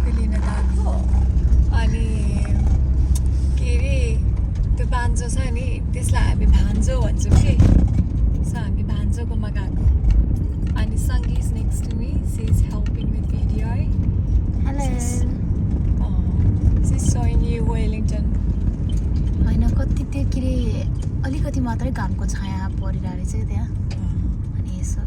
Selfie लिन गएको अनि के अरे त्यो भान्जो छ नि त्यसलाई हामी भान्जो भन्छौँ कि सो हामी भान्जोकोमा गएको अनि सङ्गी is next to me she is helping with video है hello she is showing you Wellington होइन कति त्यो के अरे अलिकति मात्रै घामको छाया परिरहेको रहेछ क्या त्यहाँ अनि यसो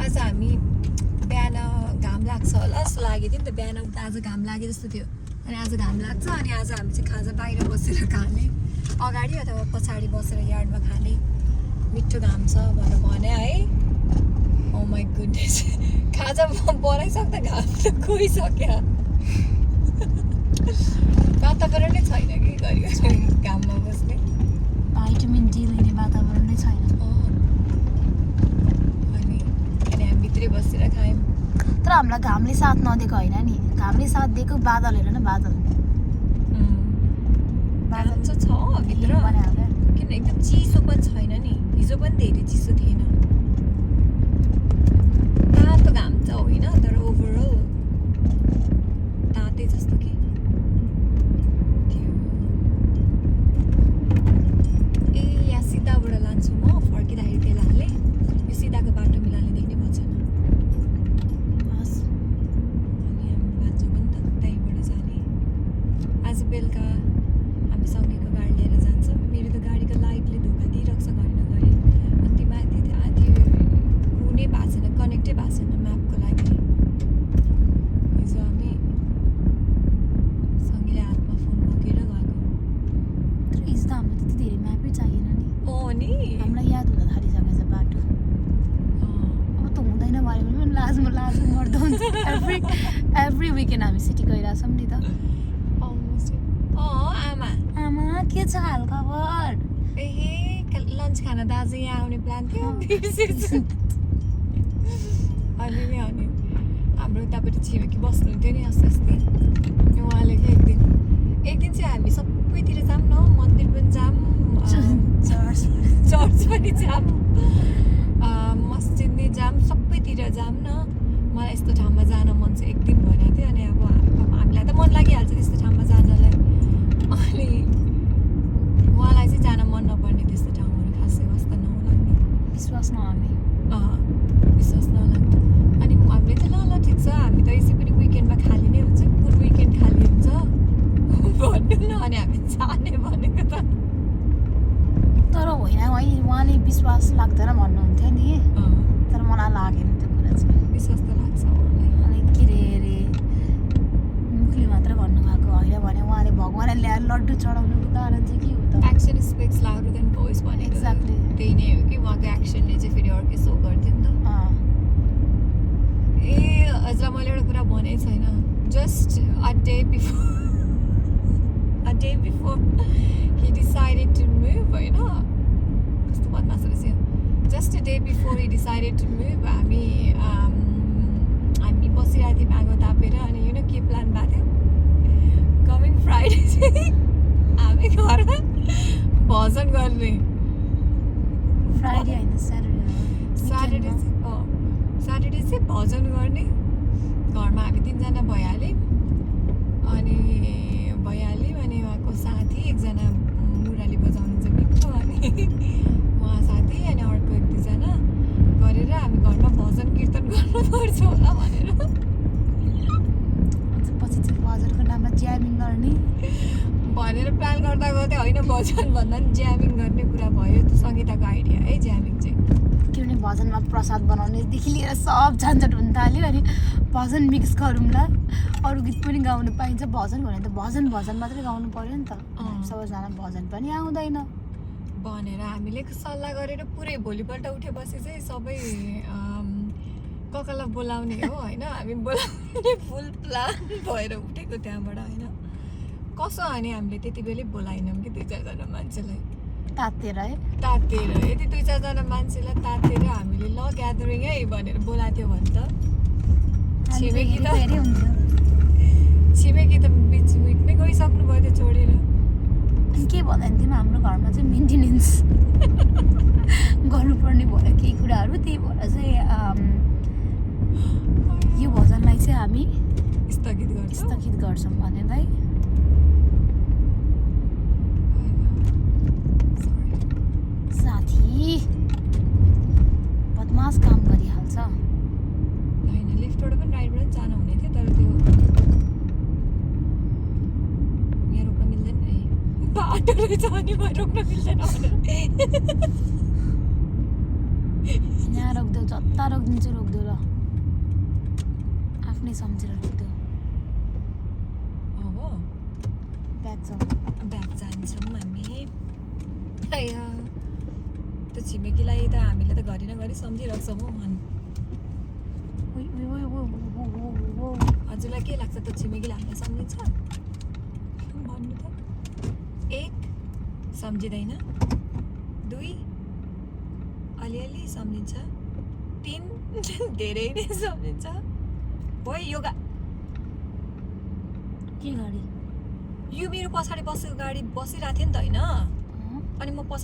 आज हामी बिहान घाम लाग्छ होला जस्तो लाग्यो थियो नि त बिहान उता आज घाम लागे जस्तो थियो अनि आज घाम लाग्छ अनि आज हामी चाहिँ खाजा बाहिर बसेर खाने अगाडि अथवा पछाडि बसेर यार्डमा खाने मिठो घाम छ भनेर भने है ओ माई गुडनेस खाजा बनाइसक्दा घाम त गइसक्यो वातावरण नै छैन कि घरि घाममा बस्ने भाइटामिन डी लिने वातावरण नै छैन अनि हामी भित्रै बसेर खायौँ तर हामीलाई घामले साथ नदिएको होइन नि घामले साथ दिएको बादल हेर न बादल बादल चाहिँ छ भित्र बनाएको किन एकदम चिसो पनि छैन नि हिजो पनि धेरै चिसो थिएन तातो घाम त होइन तर ओभरअल तातै जस्तो कि ए यहाँ सिधाबाट लान्छु म फर्किँदाखेरि तेल हाल्ने यो सिधाको बाटो मिलाउनेदेखि नै भएन बस अनि हामी बाँच्छु पनि त त्यहीँबाट जाने आज बेलुका हामी सँगैको गाडी लिएर जान्छौँ मेरो त गाडीको लाइटले धोका दिइरहेको छ घरि नघरि अनि त्यो माथि त्यो हुने भएको छैन कनेक्टै भएको छैन म्यापको लागि हिजो हामी सँगैले हातमा फोन बोकेर गएको तर हिजो त हामीलाई त्यति धेरै म्यापै चाहिएन नि नि हामीलाई याद हुन थालिसकेको छ बाटो अब त हुँदैन भने पनि लाजमा मर्दो हुन्छ एभ्री विकेन्ड हामी सिटी गइरहेछौँ नि त आमा आमा के छ हालखबर ए लन्च खान दाजु यहाँ आउने प्लान थियो बिर्सेछु अनि हाम्रो उतापट्टि छिमेकी बस्नुहुन्थ्यो नि अस्ति उहाँले कि एक दिन चाहिँ हामी सबैतिर जाऊँ न मन्दिर पनि जाऊँ चर्च पनि जाऊँ मस्जिद नै जाऊँ सबैतिर जाऊँ न मलाई यस्तो ठाउँमा जान मन छ एक दिन भनेको थियो अनि अब हामीलाई त मन लागिहाल्छ त्यस्तो ठाउँमा जानलाई अनि उहाँलाई चाहिँ जान मन नपर्ने त्यस्तो ठाउँहरू खासै वास्ता नलाग्ने विश्वास नहाल्ने विश्वास नलाग्ने अनि हामीले चाहिँ ल ठिक छ हामी त यसै पनि विकेन्डमा खाली नै हुन्छ कुन विकेन्ड खाली हुन्छ भन्नु न अनि हामी जाने भनेको त तर होइन उहाँले विश्वास लाग्दैन भन्नुहुन्थ्यो नि तर मलाई लागेन त्यो कुरा चाहिँ विश्वास त लाग्छ उहाँलाई अनि के अरे मुखले मात्र भन्नुभएको होइन भने उहाँले भगवानले ल्याएर लड्डु चढाउनुको कारण चाहिँ के हो त action speaks louder than voice भनेको एक्ज्याक्टली त्यही नै हो कि उहाँको एक्सनले चाहिँ फेरि अर्कै सो गर्थ्यो नि त ए हजुर मैले एउटा कुरा भनेको छैन just a day before he decided to move होइन कस्तो बदमास रहेछ just a day before he decided to move हामी बसिरहेको थियौँ आगो तापेर अनि के प्लान भएको थियो कमिङ फ्राइडे चाहिँ हामी घरमा भजन गर्ने फ्राइडे होइन स्याटरडे चाहिँ भजन गर्ने घरमा हामी 3 जना भइहाल्यौँ अनि उहाँको साथी एकजना मुराली बजाउनुहुन्छ मिठो अनि उहाँ साथी अनि अर्को 1-2 जना गरेर हामी घरमा भजन कीर्तन गर्नुपर्छ होला भनेर पछि चाहिँ बजारको नाममा ज्यामिङ गर्ने भनेर प्लान गर्दा गर्दै होइन भजन भन्दा पनि ज्यामिङ गर्ने कुरा भयो त्यो सङ्गीताको आइडिया है ज्यामिङ चाहिँ किनभने भजनमा प्रसाद बनाउनेदेखि लिएर सब झन्झट हुन थाल्यो अनि भजन मिक्स गरौँला अरू गीत पनि गाउनु पाइन्छ भजन भने त भजन मात्रै गाउनु पर्यो नि त सबैजना भजन पनि आउँदैन भनेर हामीले सल्लाह गरेर पुरै भोलिपल्ट उठेपछि चाहिँ सबै ककालाई बोलाउने हो होइन हामी बोलाउने फुल प्लान भएर उठेको त्यहाँबाट होइन कसो अनि हामीले त्यति बेलै बोलाएनौँ कि 2-4 जना मान्छेलाई तातेर यदि 2-4 जना मान्छेलाई तातेर हामीले ल ग्यादरिङ है भनेर बोलाएको थियो भने त छिमेकी त बिच विकमै गइसक्नु भयो त्यो छोडेर के भन्दैन थियौँ हाम्रो घरमा चाहिँ मेन्टेनेन्स गर्नुपर्ने भयो केही कुराहरू त्यही भएर चाहिँ यो भजनलाई चाहिँ हामी स्थगित गर्छौँ स्थगित गर्छौँ भनेलाई साथी बदमास काम गरिहाल्छ होइन लेफ्टबाट पनि राइटबाट पनि जानु हुने थियो तर त्यो यहाँ रोक्न मिल्दैन है बाटो रहेछ अनि म रोक्न मिल्दैन भनेर यहाँ रोक्देऊ जता रोकिदिन्छु रोक्देऊ ल आफ्नै सम्झेर रोक्देऊ अब ब्याग छ ब्याग जान्छौँ हामी आया त्यो छिमेकीलाई त हामीले त घरि न घरि सम्झिराख्छौँ हौ अनि उइ, उइ, उइ, उइ, उइ, उइ, उइ, उइ। हजुरलाई के लाग्छ त छिमेकीले हामीलाई सम्झिन्छ भन्नु त 1 सम्झिँदैन 2 अलिअलि सम्झिन्छ 3 धेरै नै सम्झिन्छ भयो योगा के गाडी यो मेरो पछाडि बसेको गाडी बसिरहेको थियो नि त होइन अनि म पछाडि